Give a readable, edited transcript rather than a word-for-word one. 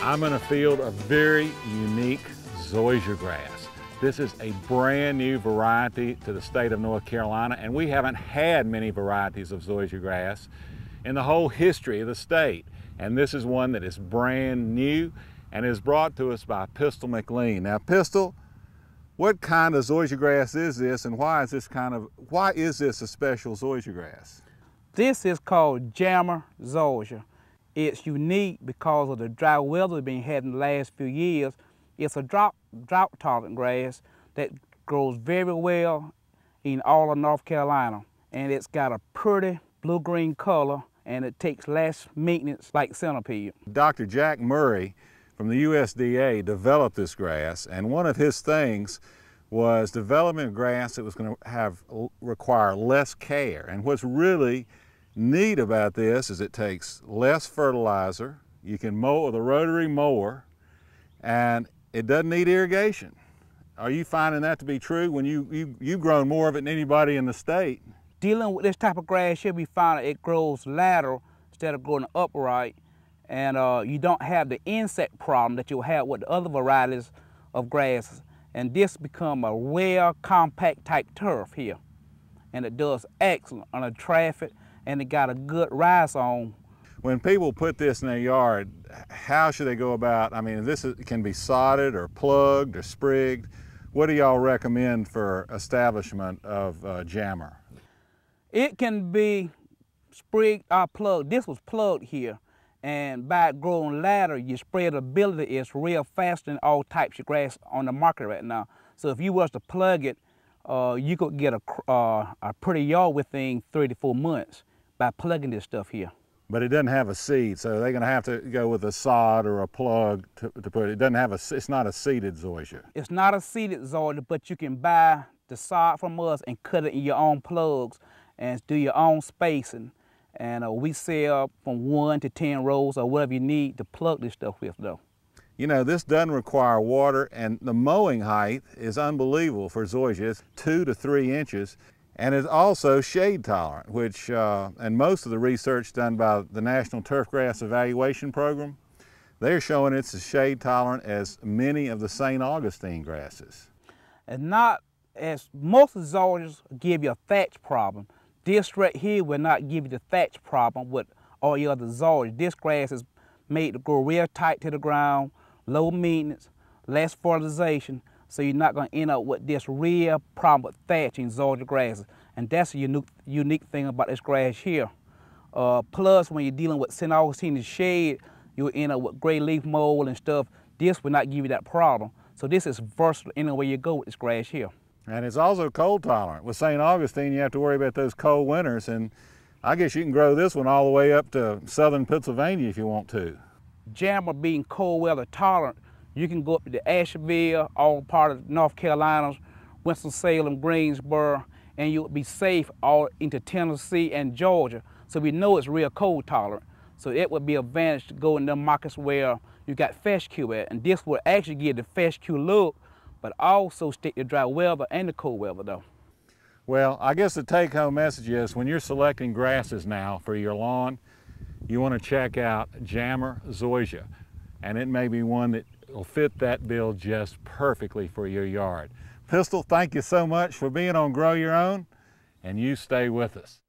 I'm in a field of very unique zoysia grass. This is a brand new variety to the state of North Carolina, and we haven't had many varieties of zoysia grass in the whole history of the state. And this is one that is brand new and is brought to us by Pistol McLean. Now, Pistol, what kind of zoysia grass is this, and why is this a special zoysia grass? This is called JaMur Zoysia. It's unique because of the dry weather we've been having the last few years. It's a drought tolerant grass that grows very well in all of North Carolina. And it's got a pretty blue-green color, and it takes less maintenance like centipede. Dr. Jack Murray from the USDA developed this grass, and one of his things was developing a grass that was going to require less care. And what's really neat about this is it takes less fertilizer, you can mow with a rotary mower, and it doesn't need irrigation. Are you finding that to be true when you've grown more of it than anybody in the state? Dealing with this type of grass here, we found it grows lateral instead of growing upright, and you don't have the insect problem that you'll have with the other varieties of grasses. And this become a well compact type turf here, and it does excellent on the traffic, and it got a good rise on. When people put this in their yard, how should they go about? I mean, can be sodded or plugged or sprigged. What do y'all recommend for establishment of JaMur? It can be sprigged or plugged. This was plugged here, and by growing lateral, your spreadability is real fast than all types of grass on the market right now. So if you was to plug it, you could get a pretty yard within 3 to 4 months by plugging this stuff here. But it doesn't have a seed, so they're going to have to go with a sod or a plug to put it. It doesn't have it's not a seeded zoysia. It's not a seeded zoysia, but you can buy the sod from us and cut it in your own plugs and do your own spacing. And we sell from 1 to 10 rows or whatever you need to plug this stuff with, though. You know, this doesn't require water, and the mowing height is unbelievable for zoysia. It's 2 to 3 inches. And it's also shade tolerant, which, and most of the research done by the National Turfgrass Evaluation Program, they're showing it's as shade tolerant as many of the St. Augustine grasses. And not as most of the zoysias give you a thatch problem. This right here will not give you the thatch problem with all your other zoysias. This grass is made to grow real tight to the ground, low maintenance, less fertilization. So you're not going to end up with this real problem with thatching zoysia grasses. And that's a unique thing about this grass here. Plus, when you're dealing with St. Augustine shade, you'll end up with gray leaf mold and stuff. This will not give you that problem. So this is versatile anywhere you go with this grass here. And it's also cold tolerant. With St. Augustine, you have to worry about those cold winters. And I guess you can grow this one all the way up to southern Pennsylvania if you want to. JaMur being cold weather tolerant, you can go up to Asheville, all part of North Carolina, Winston-Salem, Greensboro, and you'll be safe all into Tennessee and Georgia. So we know it's real cold tolerant. So it would be an advantage to go in them markets where you got fescue at. And this will actually give the fescue look, but also stick the dry weather and the cold weather though. Well, I guess the take-home message is when you're selecting grasses now for your lawn, you want to check out JaMur Zoysia. And it may be one that will fit that bill just perfectly for your yard. Pistol, thank you so much for being on Grow Your Own, and you stay with us.